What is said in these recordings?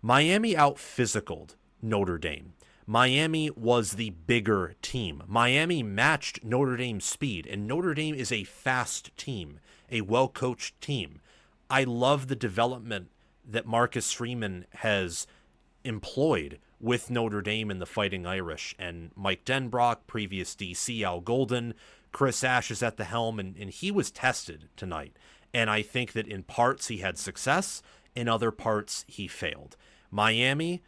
Miami out-physicaled Notre Dame. Miami was the bigger team. Miami matched Notre Dame's speed, and Notre Dame is a fast team, a well-coached team. I love the development that Marcus Freeman has employed with Notre Dame and the Fighting Irish, and Mike Denbrock, previous DC Al Golden, Chris Ash is at the helm, and he was tested tonight. And I think that in parts he had success, in other parts he failed. Miami,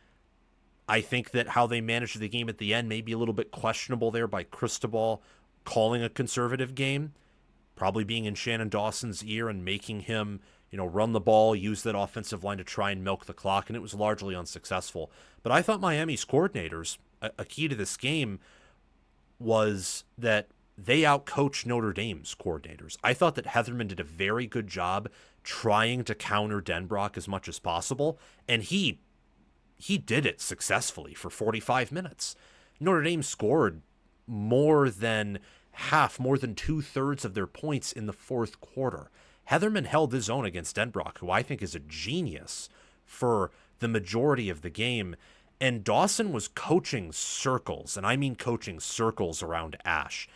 I think that how they managed the game at the end may be a little bit questionable there by Cristobal calling a conservative game, probably being in Shannon Dawson's ear and making him, run the ball, use that offensive line to try and milk the clock, and it was largely unsuccessful. But I thought Miami's coordinators, a key to this game was that they outcoached Notre Dame's coordinators. I thought that Heatherman did a very good job trying to counter Denbrock as much as possible, and he did it successfully for 45 minutes. Notre Dame scored more than half, more than 2/3 of their points in the fourth quarter. Heatherman held his own against Denbrock, who I think is a genius, for the majority of the game. And Dawson was coaching circles, and I mean coaching circles around Ash.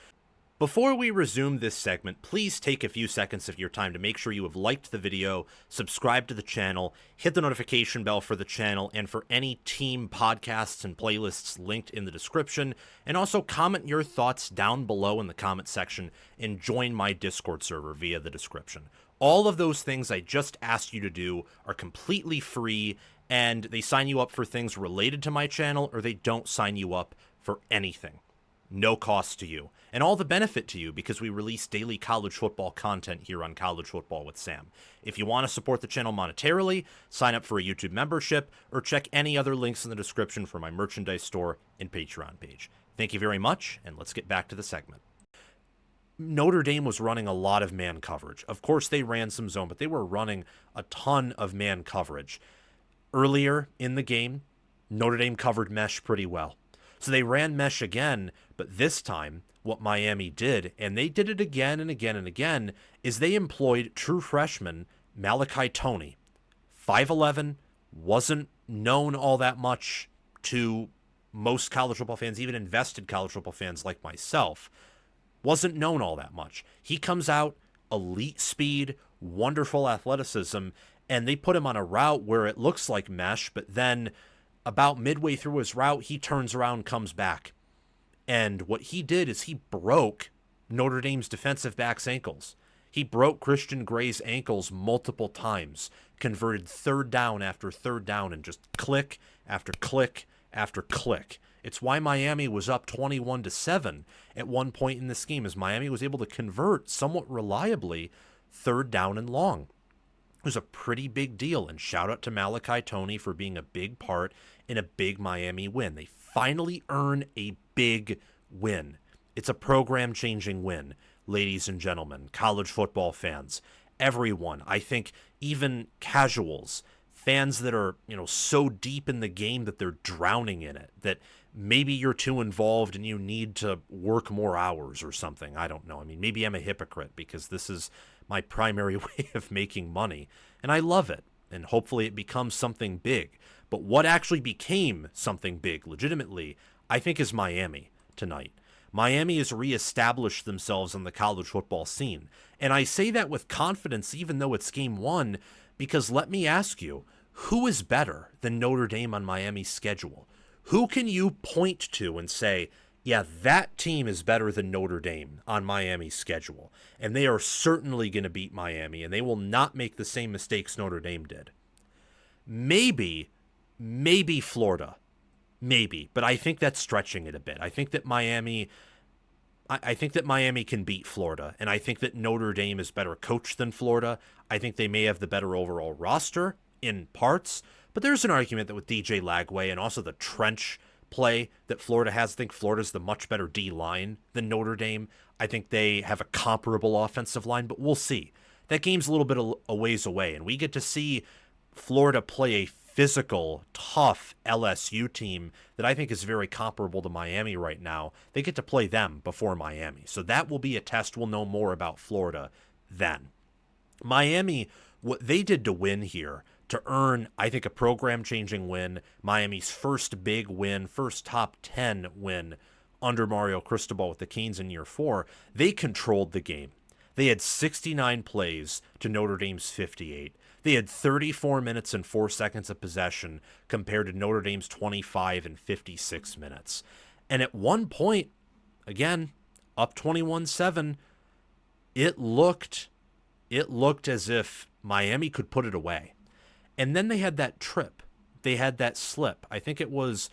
Before we resume this segment, please take a few seconds of your time to make sure you have liked the video, subscribe to the channel, hit the notification bell for the channel and for any team podcasts and playlists linked in the description, and also comment your thoughts down below in the comment section and join my Discord server via the description. All of those things I just asked you to do are completely free, and they sign you up for things related to my channel, or they don't sign you up for anything. No cost to you, and all the benefit to you because we release daily college football content here on College Football with Sam. If you want to support the channel monetarily, sign up for a YouTube membership or check any other links in the description for my merchandise store and Patreon page. Thank you very much, and let's get back to the segment. Notre Dame was running a lot of man coverage. Of course, they ran some zone, but they were running a ton of man coverage. Earlier in the game, Notre Dame covered mesh pretty well. So they ran mesh again, but this time what Miami did, and they did it again and again and again, is they employed true freshman Malachi Toney. 5'11", wasn't known all that much to most college football fans, even invested college football fans like myself. Wasn't known all that much. He comes out, elite speed, wonderful athleticism, and they put him on a route where it looks like mesh, but then about midway through his route, he turns around, comes back. And what he did is he broke Notre Dame's defensive back's ankles. He broke Christian Gray's ankles multiple times, converted third down after third down, and just click after click after click. It's why Miami was up 21-7 at one point in this game, as Miami was able to convert somewhat reliably third down and long. It was a pretty big deal, and shout out to Malachi Toney for being a big part in a big Miami win. They finally earn a big win. It's a program-changing win, ladies and gentlemen, college football fans, everyone. I think even casuals, fans that are, so deep in the game that they're drowning in it, that maybe you're too involved and you need to work more hours or something. I don't know. I mean, maybe I'm a hypocrite because this is my primary way of making money, and I love it, and hopefully it becomes something big. But what actually became something big, legitimately, I think is Miami tonight. Miami has reestablished themselves on the college football scene, and I say that with confidence even though it's game one, because let me ask you, who is better than Notre Dame on Miami's schedule? Who can you point to and say, yeah, that team is better than Notre Dame on Miami's schedule, and they are certainly going to beat Miami, and they will not make the same mistakes Notre Dame did? Maybe Florida. Maybe, but I think that's stretching it a bit. I think that Miami can beat Florida, and I think that Notre Dame is better coached than Florida. I think they may have the better overall roster in parts, but there's an argument that with DJ Lagway and also the trench play that Florida has, I think Florida's the much better D-line than Notre Dame. I think they have a comparable offensive line, but we'll see. That game's a little bit a ways away, and we get to see Florida play a physical, tough LSU team that I think is very comparable to Miami right now. They get to play them before Miami, so that will be a test. We'll know more about Florida then. Miami, what they did to win here, to earn, I think, a program-changing win, Miami's first big win, first top 10 win under Mario Cristobal with the Canes in year 4. They controlled the game. They had 69 plays to Notre Dame's 58. They had 34 minutes and 4 seconds of possession compared to Notre Dame's 25 and 56 minutes. And at one point, again, up 21-7, it looked as if Miami could put it away. And then they had that trip. They had that slip. I think it was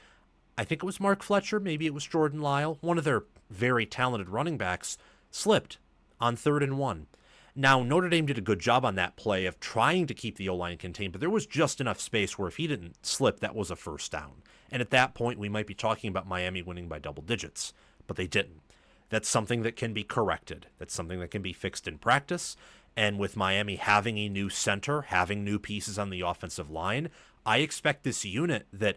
Mark Fletcher, maybe it was Jordan Lyle, one of their very talented running backs, slipped on 3rd and 1. Now, Notre Dame did a good job on that play of trying to keep the O-line contained, but there was just enough space where if he didn't slip, that was a first down. And at that point, we might be talking about Miami winning by double digits, but they didn't. That's something that can be corrected. That's something that can be fixed in practice. And with Miami having a new center, having new pieces on the offensive line, I expect this unit that,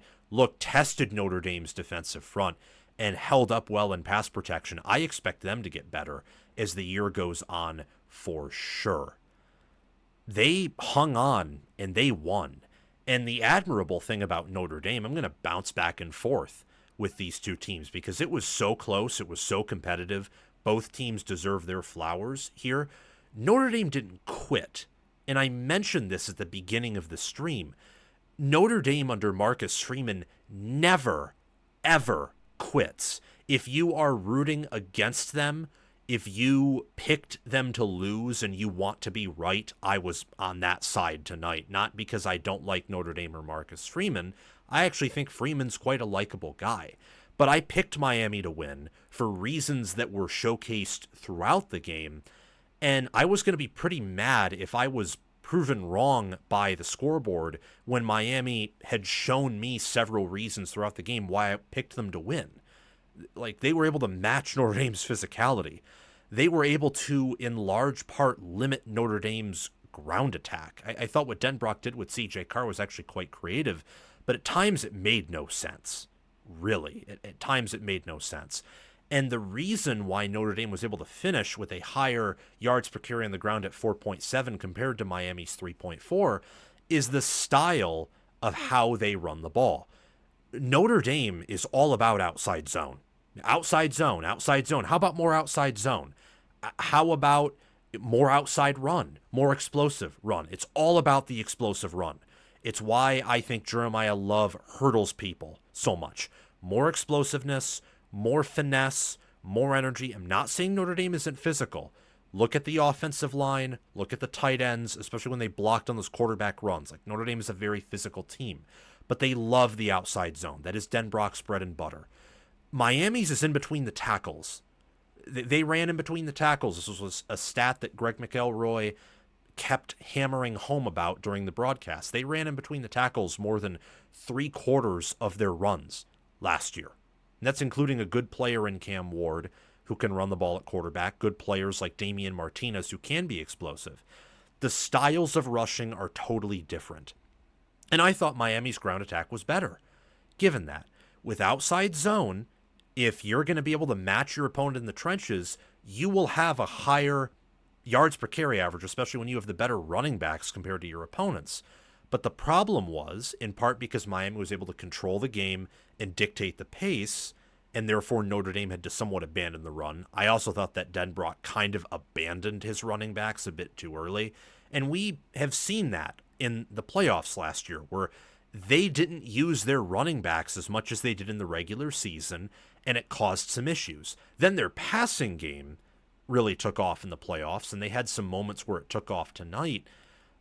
tested Notre Dame's defensive front and held up well in pass protection, I expect them to get better as the year goes on for sure. They hung on and they won. And the admirable thing about Notre Dame, I'm going to bounce back and forth with these two teams because it was so close, it was so competitive. Both teams deserve their flowers here. Notre Dame didn't quit. And I mentioned this at the beginning of the stream. Notre Dame under Marcus Freeman never, ever quits. If you are rooting against them, if you picked them to lose and you want to be right, I was on that side tonight. Not because I don't like Notre Dame or Marcus Freeman. I actually think Freeman's quite a likable guy. But I picked Miami to win for reasons that were showcased throughout the game. And I was going to be pretty mad if I was proven wrong by the scoreboard when Miami had shown me several reasons throughout the game why I picked them to win. Like, they were able to match Notre Dame's physicality. They were able to, in large part, limit Notre Dame's ground attack. I thought what Denbrock did with CJ Carr was actually quite creative, but at times it made no sense. Really. At times it made no sense. And the reason why Notre Dame was able to finish with a higher yards per carry on the ground at 4.7 compared to Miami's 3.4 is the style of how they run the ball. Notre Dame is all about outside zone. Outside zone, outside zone. How about more outside zone? How about more outside run, more explosive run? It's all about the explosive run. It's why I think Jeremiah Love hurdles people so much. More explosiveness, more finesse, more energy. I'm not saying Notre Dame isn't physical. Look at the offensive line. Look at the tight ends, especially when they blocked on those quarterback runs. Like, Notre Dame is a very physical team, but they love the outside zone. That is Denbrock's bread and butter. Miami's is in between the tackles. They ran in between the tackles. This was a stat that Greg McElroy kept hammering home about during the broadcast. They ran in between the tackles more than 3/4 of their runs last year. And that's including a good player in Cam Ward who can run the ball at quarterback, good players like Damian Martinez who can be explosive. The styles of rushing are totally different. And I thought Miami's ground attack was better. Given that, with outside zone, if you're going to be able to match your opponent in the trenches, you will have a higher yards per carry average, especially when you have the better running backs compared to your opponents. But the problem was, in part because Miami was able to control the game and dictate the pace, and therefore Notre Dame had to somewhat abandon the run. I also thought that Denbrock kind of abandoned his running backs a bit too early. And we have seen that in the playoffs last year, where they didn't use their running backs as much as they did in the regular season, and it caused some issues. Then their passing game really took off in the playoffs, and they had some moments where it took off tonight.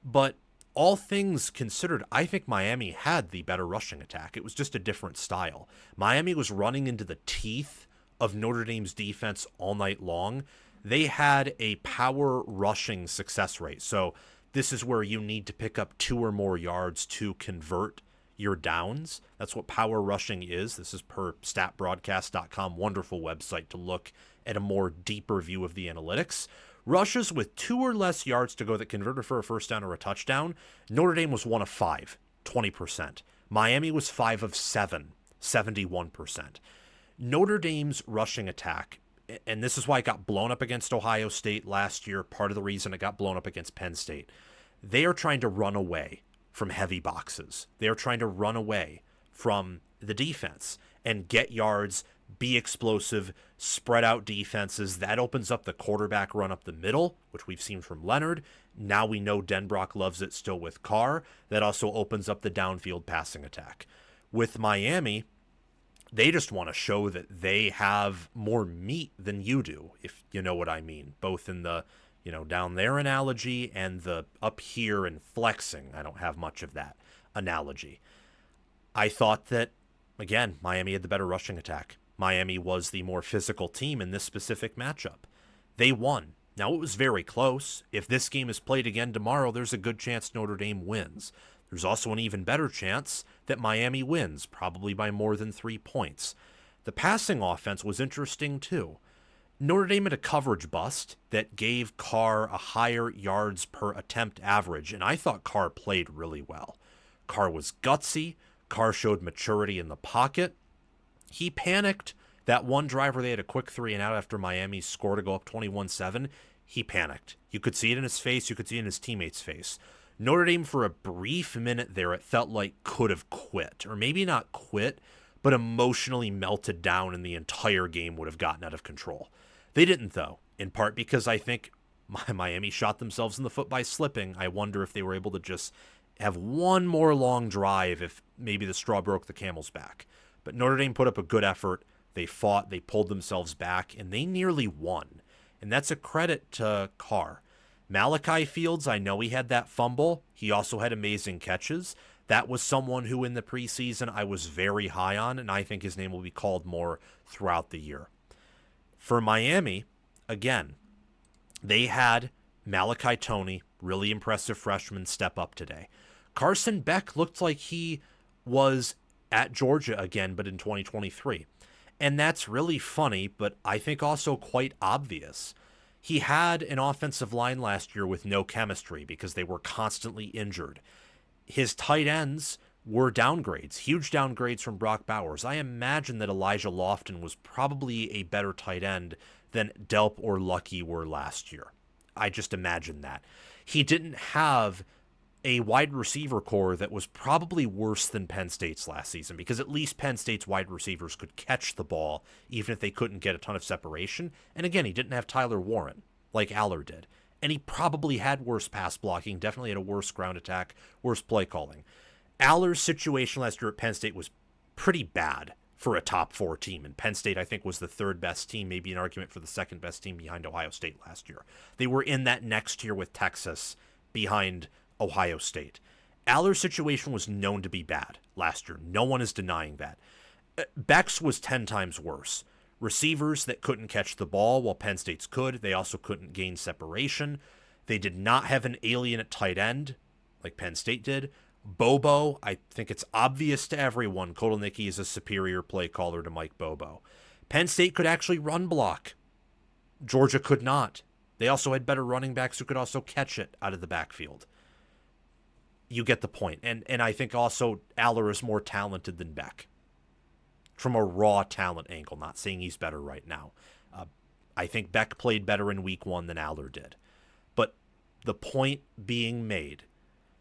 But all things considered, I think Miami had the better rushing attack. It was just a different style. Miami was running into the teeth of Notre Dame's defense all night long. They had a power rushing success rate. So this is where you need to pick up 2 or more yards to convert your downs. That's what power rushing is. This is per statbroadcast.com, wonderful website to look at a more deeper view of the analytics. Rushes with 2 or less yards to go that converted for a first down or a touchdown, Notre Dame was 1 of 5, 20%. Miami was 5 of 7, 71%. Notre Dame's rushing attack, and this is why it got blown up against Ohio State last year, part of the reason it got blown up against Penn State, they are trying to run away from heavy boxes. They're trying to run away from the defense and get yards, be explosive, spread out defenses. That opens up the quarterback run up the middle, which we've seen from Leonard. Now we know Denbrock loves it still with Carr. That also opens up the downfield passing attack. With Miami, they just want to show that they have more meat than you do, if you know what I mean, both in the, down there analogy and the up here and flexing. I don't have much of that analogy. I thought that, again, Miami had the better rushing attack. Miami was the more physical team in this specific matchup. They won. Now, it was very close. If this game is played again tomorrow, there's a good chance Notre Dame wins. There's also an even better chance that Miami wins, probably by more than 3 points. The passing offense was interesting, too. Notre Dame had a coverage bust that gave Carr a higher yards per attempt average, and I thought Carr played really well. Carr was gutsy. Carr showed maturity in the pocket. He panicked. That one drive where they had a quick 3-and-out after Miami scored to go up 21-7, he panicked. You could see it in his face. You could see it in his teammates' face. Notre Dame, for a brief minute there, it felt like could have quit. Or maybe not quit, but emotionally melted down and the entire game would have gotten out of control. They didn't, though, in part because I think Miami shot themselves in the foot by slipping. I wonder if they were able to just have one more long drive if maybe the straw broke the camel's back. But Notre Dame put up a good effort. They fought, they pulled themselves back, and they nearly won. And that's a credit to Carr. Malachi Fields, I know he had that fumble. He also had amazing catches. That was someone who in the preseason I was very high on, and I think his name will be called more throughout the year. For Miami, again, they had Malachi Toney, really impressive freshman, step up today. Carson Beck looked like he was at Georgia again, but in 2023. And that's really funny, but I think also quite obvious. He had an offensive line last year with no chemistry because they were constantly injured. His tight ends were downgrades, huge downgrades from Brock Bowers. I imagine that Elijah Lofton was probably a better tight end than Delp or Lucky were last year. I just imagine that. He didn't have a wide receiver core that was probably worse than Penn State's last season, because at least Penn State's wide receivers could catch the ball even if they couldn't get a ton of separation. And again, he didn't have Tyler Warren like Aller did. And he probably had worse pass blocking, definitely had a worse ground attack, worse play calling. Aller's situation last year at Penn State was pretty bad for a top 4 team. And Penn State, I think, was the 3rd best team, maybe an argument for the 2nd best team behind Ohio State last year. They were in that next tier with Texas behind Ohio State. Aller's situation was known to be bad last year. No one is denying that. Beck's was 10 times worse. Receivers that couldn't catch the ball while Penn State's could. They also couldn't gain separation. They did not have an alien at tight end like Penn State did. Bobo, I think it's obvious to everyone, Kotelnicki is a superior play caller to Mike Bobo. Penn State could actually run block. Georgia could not. They also had better running backs who could also catch it out of the backfield. You get the point. And I think also Aller is more talented than Beck from a raw talent angle, not saying he's better right now. I think Beck played better in week 1 than Aller did. But the point being made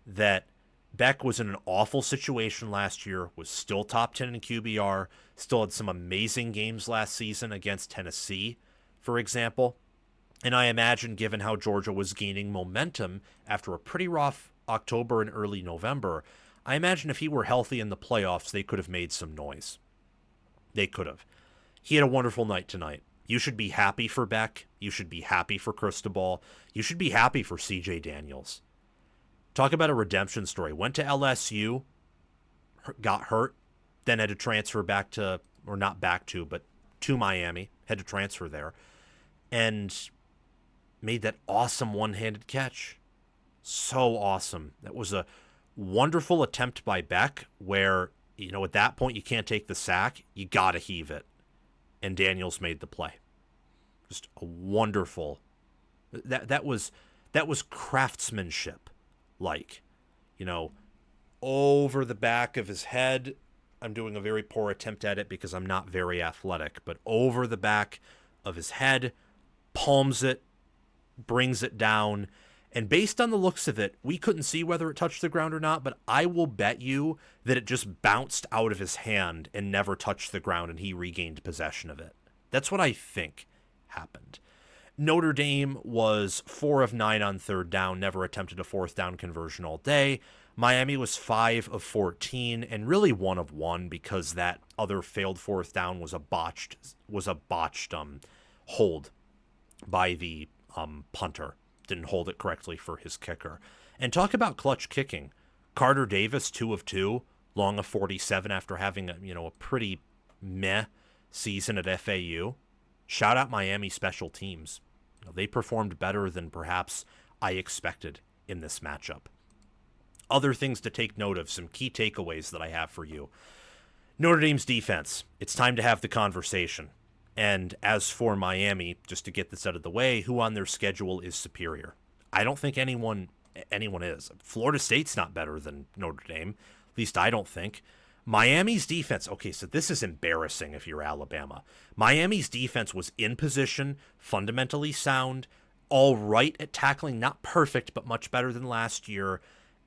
that Beck was in an awful situation last year, was still top 10 in QBR, still had some amazing games last season against Tennessee, for example. And I imagine, given how Georgia was gaining momentum after a pretty rough October and early November, I imagine if he were healthy in the playoffs, they could have made some noise. They could have. He had a wonderful night tonight. You should be happy for Beck. You should be happy for Cristobal. You should be happy for CJ Daniels. Talk about a redemption story. Went to LSU, got hurt, then had to transfer back to, or not back to, but to Miami. Had to transfer there. And made that awesome one-handed catch. So awesome. That was a wonderful attempt by Beck where, at that point you can't take the sack. You got to heave it. And Daniels made the play. Just a wonderful. That was craftsmanship. Over the back of his head. I'm doing a very poor attempt at it because I'm not very athletic, but over the back of his head, palms it, brings it down, And based on the looks of it, we couldn't see whether it touched the ground or not, but I will bet you that it just bounced out of his hand and never touched the ground and he regained possession of it. That's what I think happened. Notre Dame was 4 of 9 on third down, never attempted a fourth down conversion all day. Miami was 5 of 14 and really 1 of 1 because that other failed fourth down was a botched hold by the punter. Didn't hold it correctly for his kicker. And talk about clutch kicking. Carter Davis, 2 of 2, long of 47 after having a pretty meh season at FAU. Shout out Miami special teams. They performed better than perhaps I expected in this matchup. Other things to take note of, some key takeaways that I have for you. Notre Dame's defense. It's time to have the conversation. And as for Miami, just to get this out of the way, who on their schedule is superior? I don't think anyone is. Florida State's not better than Notre Dame. At least I don't think. Miami's defense, okay, so this is embarrassing if you're Alabama. Miami's defense was in position, fundamentally sound, all right at tackling, not perfect, but much better than last year,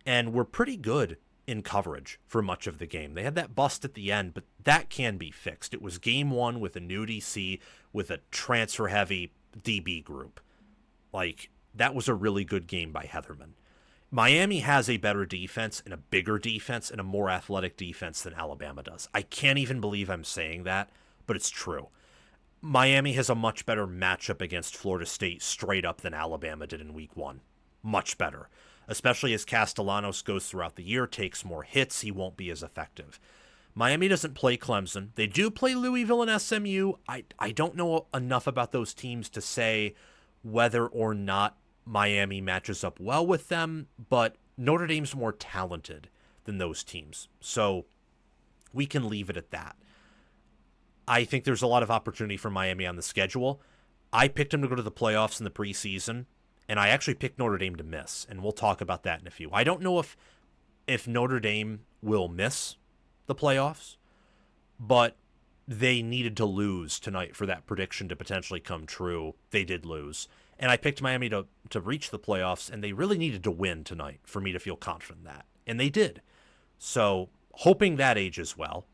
and were pretty good in coverage for much of the game. They had that bust at the end, but that can be fixed. It was game one with a new DC with a transfer-heavy DB group. That was a really good game by Heatherman. Miami has a better defense and a bigger defense and a more athletic defense than Alabama does. I can't even believe I'm saying that, but it's true. Miami has a much better matchup against Florida State straight up than Alabama did in week one. Much better. Especially as Castellanos goes throughout the year, takes more hits, he won't be as effective. Miami doesn't play Clemson. They do play Louisville and SMU. I don't know enough about those teams to say whether or not Miami matches up well with them, but Notre Dame's more talented than those teams. So we can leave it at that. I think there's a lot of opportunity for Miami on the schedule. I picked them to go to the playoffs in the preseason, and I actually picked Notre Dame to miss, and we'll talk about that in a few. I don't know if Notre Dame will miss the playoffs, but they needed to lose tonight for that prediction to potentially come true. They did lose. And I picked Miami to reach the playoffs, and they really needed to win tonight for me to feel confident in that. And they did. So hoping that ages well.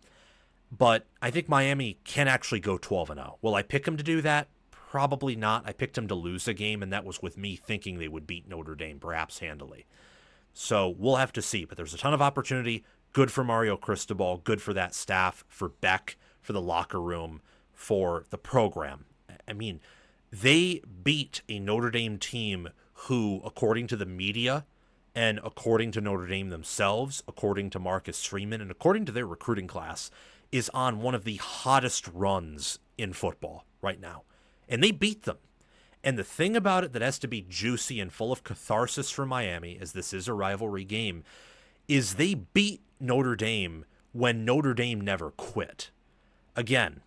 But I think Miami can actually go 12-0. Will I pick them to do that? Probably not. I picked them to lose a game, and that was with me thinking they would beat Notre Dame, perhaps handily. So we'll have to see. But there's a ton of opportunity. Good for Mario Cristobal. Good for that staff, for Beck, for the locker room, for the program. I mean, they beat a Notre Dame team who, according to the media and according to Notre Dame themselves, according to Marcus Freeman, and according to their recruiting class, is on one of the hottest runs in football right now. And they beat them. And the thing about it that has to be juicy and full of catharsis for Miami, as this is a rivalry game, is they beat Notre Dame when Notre Dame never quit. Again,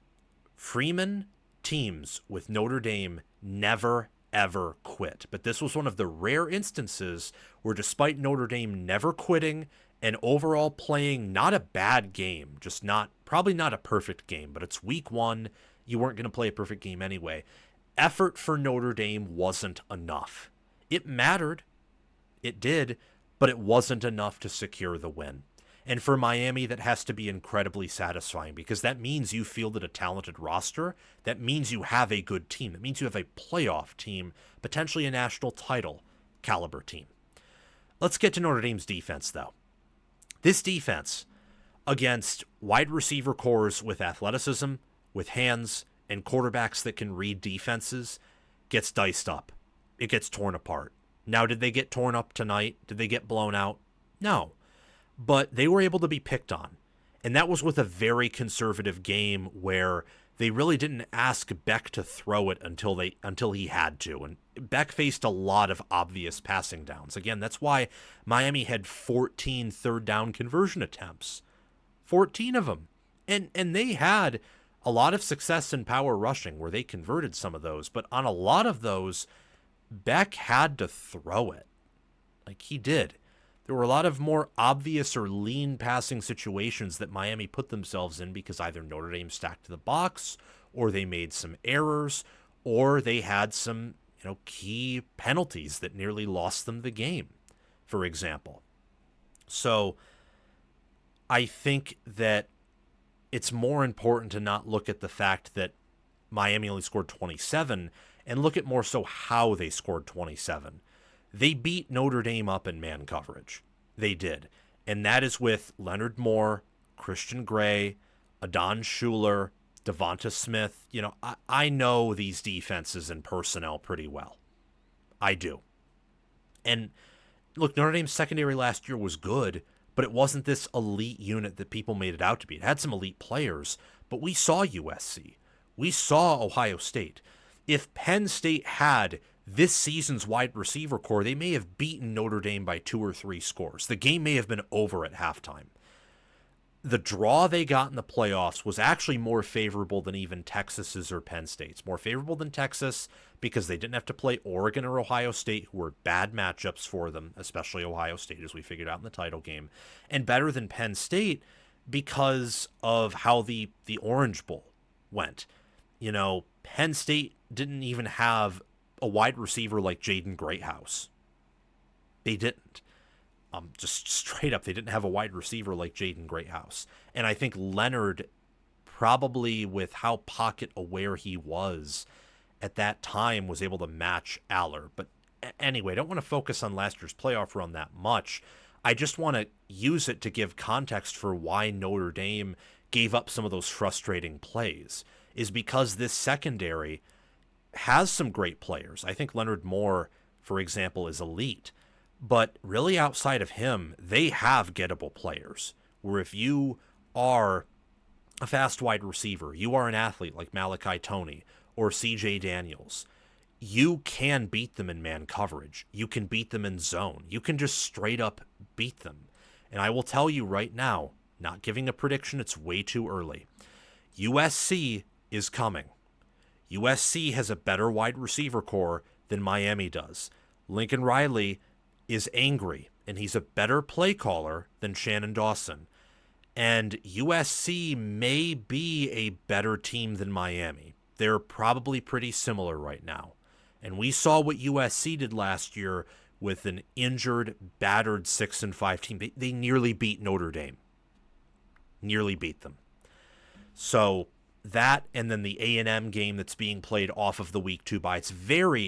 Freeman teams with Notre Dame never, ever quit. But this was one of the rare instances where despite Notre Dame never quitting and overall playing not a bad game, probably not a perfect game, but it's week one, you weren't going to play a perfect game anyway. Effort for Notre Dame wasn't enough. It mattered. It did, but it wasn't enough to secure the win. And for Miami, that has to be incredibly satisfying because that means you fielded a talented roster. That means you have a good team. That means you have a playoff team, potentially a national title caliber team. Let's get to Notre Dame's defense, though. This defense against wide receiver cores with athleticism, with hands, and quarterbacks that can read defenses gets diced up. It gets torn apart. Now, did they get torn up tonight? Did they get blown out? No. But they were able to be picked on. And that was with a very conservative game where they really didn't ask Beck to throw it until he had to. And Beck faced a lot of obvious passing downs. Again, that's why Miami had 14 third down conversion attempts. 14 of them. And they had a lot of success in power rushing where they converted some of those. But on a lot of those, Beck had to throw it. He did. There were a lot of more obvious or lean passing situations that Miami put themselves in because either Notre Dame stacked the box or they made some errors or they had some key penalties that nearly lost them the game, for example. So I think that it's more important to not look at the fact that Miami only scored 27 and look at more so how they scored 27. They beat Notre Dame up in man coverage. They did. And that is with Leonard Moore, Christian Gray, Adon Schuler, Devonta Smith. I know these defenses and personnel pretty well. I do. And look, Notre Dame's secondary last year was good, but it wasn't this elite unit that people made it out to be. It had some elite players, but we saw USC. We saw Ohio State. If Penn State had this season's wide receiver core, they may have beaten Notre Dame by 2 or 3 scores. The game may have been over at halftime. The draw they got in the playoffs was actually more favorable than even Texas's or Penn State's. More favorable than Texas because they didn't have to play Oregon or Ohio State, who were bad matchups for them, especially Ohio State, as we figured out in the title game. And better than Penn State because of how the Orange Bowl went. Penn State didn't even have a wide receiver like Jaden Greathouse. They didn't. Just straight up, they didn't have a wide receiver like Jaden Greathouse. And I think Leonard, probably with how pocket aware he was at that time, was able to match Aller. But anyway, I don't want to focus on last year's playoff run that much. I just want to use it to give context for why Notre Dame gave up some of those frustrating plays, is because this secondary has some great players. I think Leonard Moore, for example, is elite. But really outside of him, they have gettable players, where if you are a fast wide receiver, you are an athlete like Malachi Toney or CJ Daniels, you can beat them in man coverage. You can beat them in zone. You can just straight up beat them. And I will tell you right now, not giving a prediction, it's way too early. USC is coming. USC has a better wide receiver core than Miami does. Lincoln Riley is angry, and he's a better play caller than Shannon Dawson. And USC may be a better team than Miami. They're probably pretty similar right now. And we saw what USC did last year with an injured, battered 6-5 team. They nearly beat Notre Dame. Nearly beat them. So that, and then the A&M game that's being played off of the week 2 bye.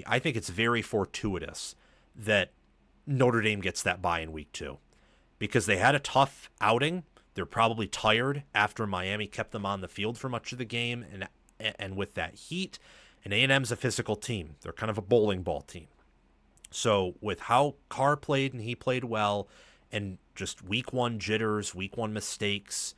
I think it's very fortuitous that Notre Dame gets that bye in week 2 because they had a tough outing. They're probably tired after Miami kept them on the field for much of the game, and with that heat, and A&M's a physical team. They're kind of a bowling ball team. So with how Carr played, and he played well, and just week 1 jitters, week 1 mistakes,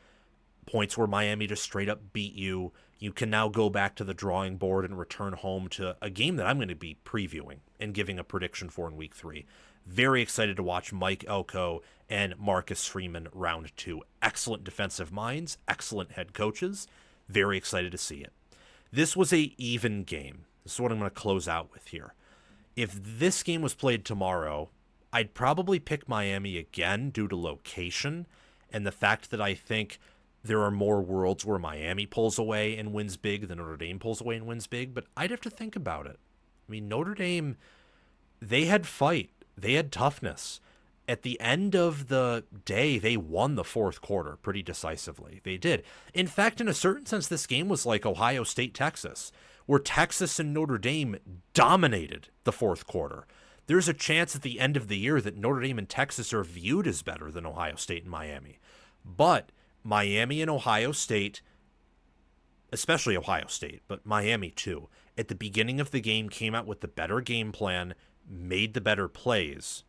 points where Miami just straight up beat you, you can now go back to the drawing board and return home to a game that I'm going to be previewing and giving a prediction for in week 3. Very excited to watch Mike Elko and Marcus Freeman round 2. Excellent defensive minds, excellent head coaches. Very excited to see it. This was a even game. This is what I'm going to close out with here. If this game was played tomorrow, I'd probably pick Miami again due to location and the fact that I think there are more worlds where Miami pulls away and wins big than Notre Dame pulls away and wins big, but I'd have to think about it. I mean, Notre Dame, they had fight. They had toughness. At the end of the day, they won the fourth quarter pretty decisively. They did. In fact, in a certain sense, this game was like Ohio State, Texas, where Texas and Notre Dame dominated the fourth quarter. There's a chance at the end of the year that Notre Dame and Texas are viewed as better than Ohio State and Miami. But Miami and Ohio State, especially Ohio State, but Miami too, at the beginning of the game came out with the better game plan, made the better plays,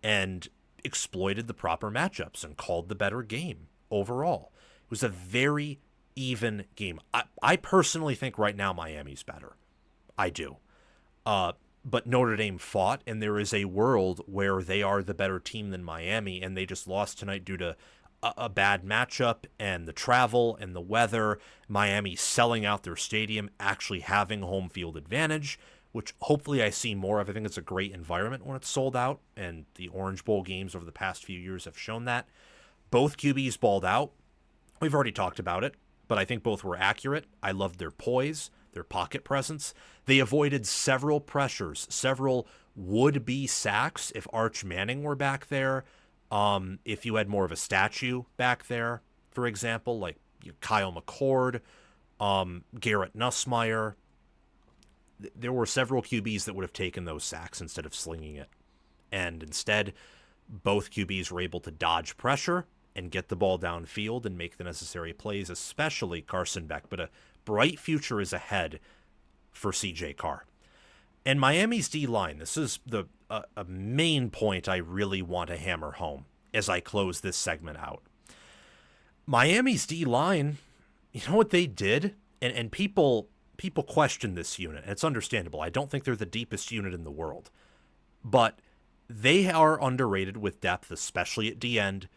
and exploited the proper matchups and called the better game overall. It was a very even game. I personally think right now Miami's better. I do. But Notre Dame fought, and there is a world where they are the better team than Miami, and they just lost tonight due to a bad matchup and the travel and the weather. Miami selling out their stadium, actually having home field advantage, which hopefully I see more of. I think it's a great environment when it's sold out, and the Orange Bowl games over the past few years have shown that. Both QBs balled out. We've already talked about it, but I think both were accurate. I loved their poise, their pocket presence. They avoided several pressures, several would-be sacks if Arch Manning were back there. If you had more of a statue back there, for example, like Kyle McCord, Garrett Nussmeier, there were several QBs that would have taken those sacks instead of slinging it. And instead, both QBs were able to dodge pressure and get the ball downfield and make the necessary plays, especially Carson Beck. But a bright future is ahead for CJ Carr. And Miami's D-line, this is a main point I really want to hammer home as I close this segment out. Miami's D-line, you know what they did? And people question this unit, and it's understandable. I don't think they're the deepest unit in the world. But they are underrated with depth, especially at D-end.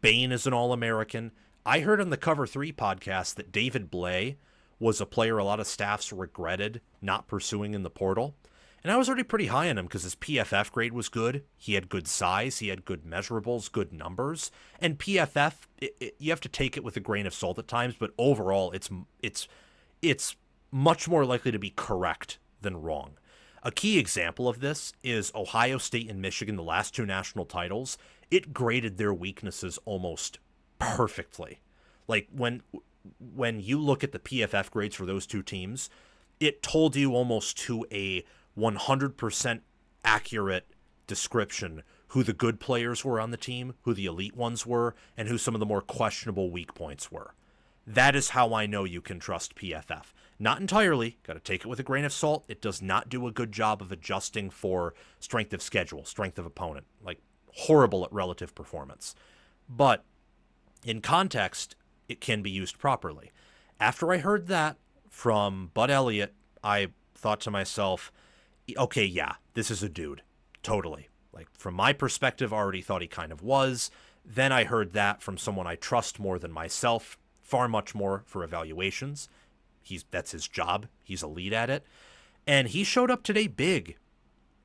Bain is an All-American. I heard on the Cover 3 podcast that David Blay was a player a lot of staffs regretted not pursuing in the portal. And I was already pretty high on him because his PFF grade was good. He had good size. He had good measurables, good numbers. And PFF, you have to take it with a grain of salt at times, but overall, it's much more likely to be correct than wrong. A key example of this is Ohio State and Michigan, the last two national titles. It graded their weaknesses almost perfectly. Like when you look at the PFF grades for those two teams, it told you almost to a 100% accurate description who the good players were on the team, who the elite ones were, and who some of the more questionable weak points were. That is how I know you can trust PFF. Not entirely, got to take it with a grain of salt. It does not do a good job of adjusting for strength of schedule, strength of opponent, like horrible at relative performance. But in context, it can be used properly. After I heard that from Bud Elliott, I thought to myself, okay, yeah, this is a dude. Totally. Like, from my perspective, I already thought he kind of was. Then I heard that from someone I trust more than myself, far much more for evaluations. That's his job. He's a lead at it. And he showed up today big.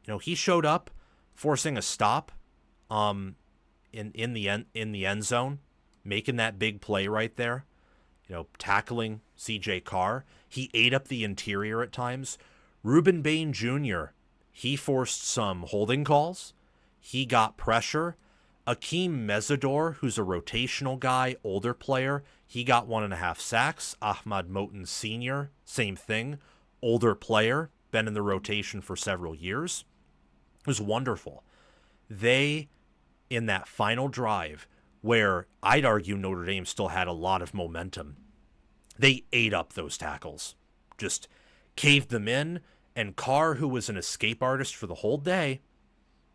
You know, he showed up forcing a stop in the end zone, making that big play right there. You know, tackling CJ Carr. He ate up the interior at times. Ruben Bain Jr., he forced some holding calls. He got pressure. Akeem Mesidor, who's a rotational guy, older player, he got 1.5 sacks. Ahmad Moten Sr., same thing. Older player, been in the rotation for several years. It was wonderful. They, in that final drive, where I'd argue Notre Dame still had a lot of momentum, they ate up those tackles. Just caved them in, and Carr, who was an escape artist for the whole day,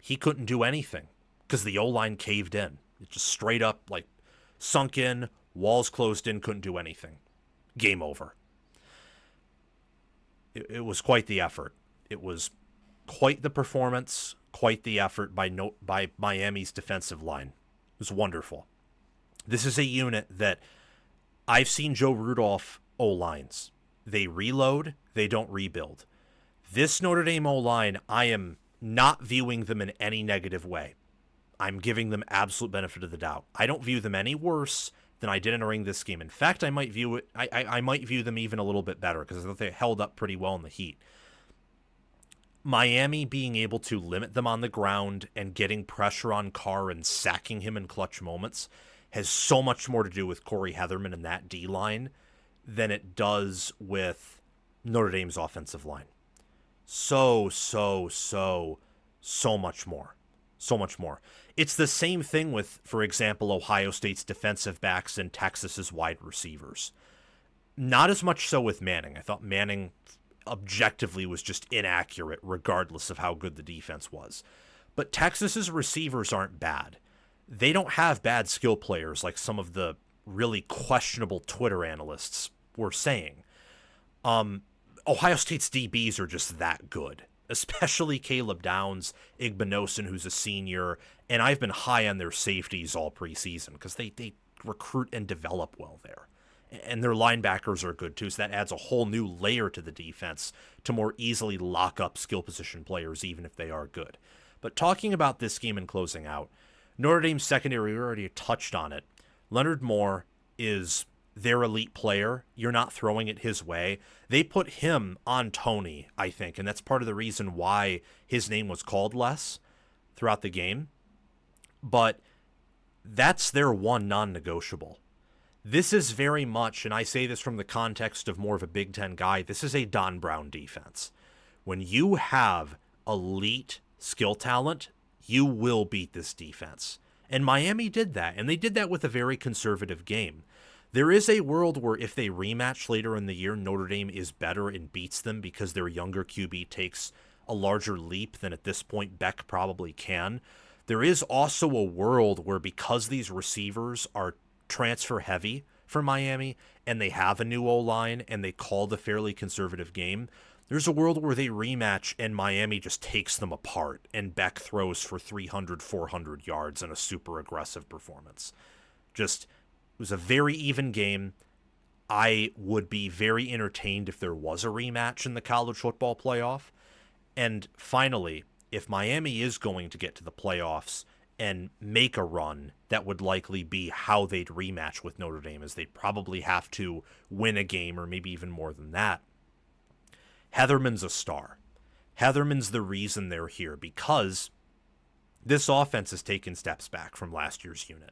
he couldn't do anything because the O-line caved in. It just straight up, like, sunk in, walls closed in, couldn't do anything. Game over. It was quite the effort. It was quite the performance, quite the effort by Miami's defensive line. It was wonderful. This is a unit that I've seen Joe Rudolph O-lines. They reload, they don't rebuild. This Notre Dame O-line, I am not viewing them in any negative way. I'm giving them absolute benefit of the doubt. I don't view them any worse than I did entering this game. In fact, I might view them even a little bit better because I thought they held up pretty well in the heat. Miami being able to limit them on the ground and getting pressure on Carr and sacking him in clutch moments has so much more to do with Corey Heatherman and that D-line than it does with Notre Dame's offensive line. So much more. So much more. It's the same thing with, for example, Ohio State's defensive backs and Texas's wide receivers. Not as much so with Manning. I thought Manning objectively was just inaccurate regardless of how good the defense was. But Texas's receivers aren't bad. They don't have bad skill players like some of the really questionable Twitter analysts were saying. Ohio State's DBs are just that good, especially Caleb Downs, Igbinosun, who's a senior, and I've been high on their safeties all preseason because they recruit and develop well there. And their linebackers are good too, so that adds a whole new layer to the defense to more easily lock up skill position players, even if they are good. But talking about this game and closing out, Notre Dame's secondary, we already touched on it. Leonard Moore is their elite player, you're not throwing it his way. They put him on Tony, I think, and that's part of the reason why his name was called less throughout the game. But that's their one non-negotiable. This is very much, and I say this from the context of more of a Big Ten guy, this is a Don Brown defense. When you have elite skill talent, you will beat this defense. And Miami did that, and they did that with a very conservative game. There is a world where if they rematch later in the year, Notre Dame is better and beats them because their younger QB takes a larger leap than at this point Beck probably can. There is also a world where because these receivers are transfer heavy for Miami and they have a new O-line and they call the fairly conservative game, there's a world where they rematch and Miami just takes them apart and Beck throws for 300, 400 yards in a super aggressive performance. It was a very even game. I would be very entertained if there was a rematch in the college football playoff. And finally, if Miami is going to get to the playoffs and make a run, that would likely be how they'd rematch with Notre Dame, as they'd probably have to win a game or maybe even more than that. Heatherman's a star. Heatherman's the reason they're here, because this offense has taken steps back from last year's unit.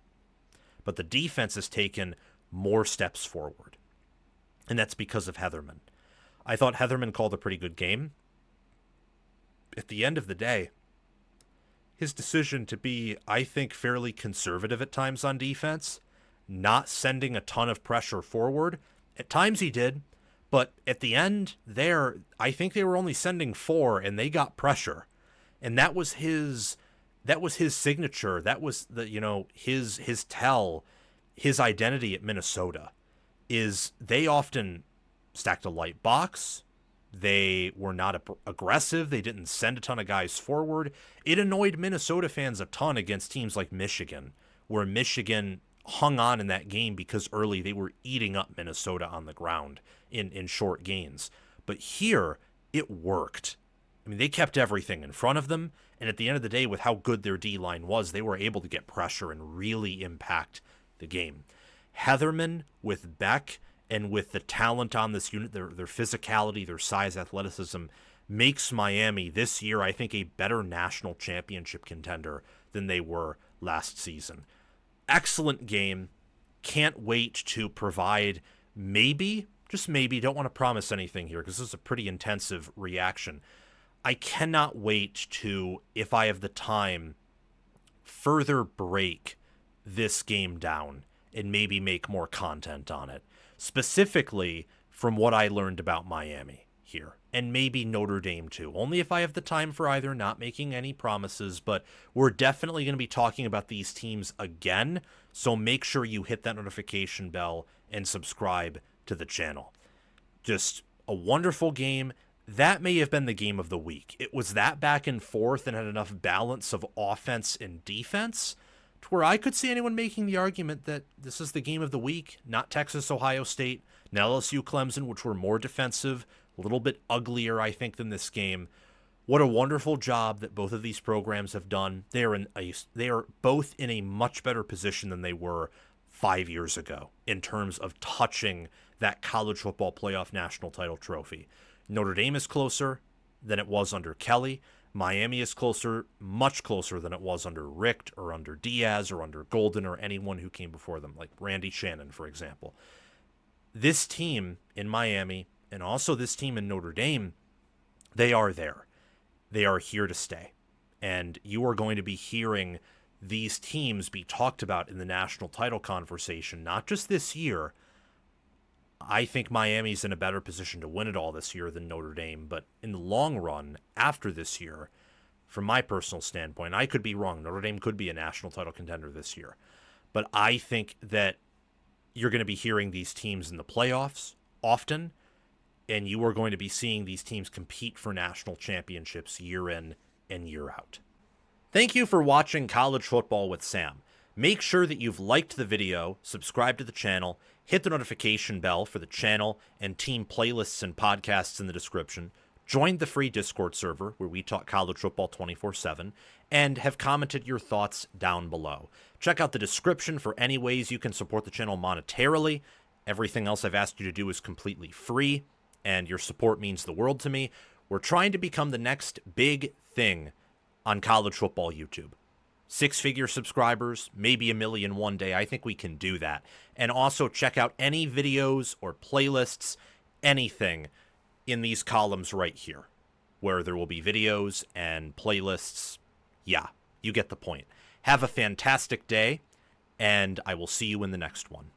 But the defense has taken more steps forward. And that's because of Heatherman. I thought Heatherman called a pretty good game. At the end of the day, his decision to be, I think, fairly conservative at times on defense, not sending a ton of pressure forward, at times he did, but at the end there, I think they were only sending 4 and they got pressure. And that was his signature. That was his tell, his identity at Minnesota, is they often stacked a light box. They were not aggressive. They didn't send a ton of guys forward. It annoyed Minnesota fans a ton against teams like Michigan, where Michigan hung on in that game because early they were eating up Minnesota on the ground in short gains. But here, it worked. I mean, they kept everything in front of them, and at the end of the day, with how good their D-line was, they were able to get pressure and really impact the game. Heatherman with Beck and with the talent on this unit, their physicality, their size, athleticism, makes Miami this year, I think, a better national championship contender than they were last season. Excellent game. Can't wait to provide maybe, just maybe, don't want to promise anything here because this is a pretty intensive reaction. I cannot wait to, if I have the time, further break this game down and maybe make more content on it. Specifically from what I learned about Miami here, and maybe Notre Dame too. Only if I have the time for either, not making any promises, but we're definitely going to be talking about these teams again, so make sure you hit that notification bell and subscribe to the channel. Just a wonderful game. That may have been the game of the week. It was that back and forth and had enough balance of offense and defense to where I could see anyone making the argument that this is the game of the week, not Texas, Ohio State, not LSU, Clemson, which were more defensive, a little bit uglier, I think, than this game. What a wonderful job that both of these programs have done. They are both in a much better position than they were 5 years ago in terms of touching that college football playoff national title trophy. Notre Dame is closer than it was under Kelly. Miami is closer, much closer than it was under Richt or under Diaz or under Golden or anyone who came before them, like Randy Shannon, for example. This team in Miami and also this team in Notre Dame, they are there. They are here to stay. And you are going to be hearing these teams be talked about in the national title conversation, not just this year. I think Miami's in a better position to win it all this year than Notre Dame, but in the long run, after this year, from my personal standpoint, I could be wrong. Notre Dame could be a national title contender this year. But I think that you're going to be hearing these teams in the playoffs often, and you are going to be seeing these teams compete for national championships year in and year out. Thank you for watching College Football with Sam. Make sure that you've liked the video, subscribed to the channel, hit the notification bell for the channel and team playlists and podcasts in the description, join the free Discord server where we talk college football 24/7, and have commented your thoughts down below. Check out the description for any ways you can support the channel monetarily, Everything else I've asked you to do is completely free, and your support means the world to me. We're trying to become the next big thing on college football YouTube. 6-figure subscribers, maybe 1 million one day. I think we can do that. And also check out any videos or playlists, anything in these columns right here, where there will be videos and playlists. Yeah, you get the point. Have a fantastic day, and I will see you in the next one.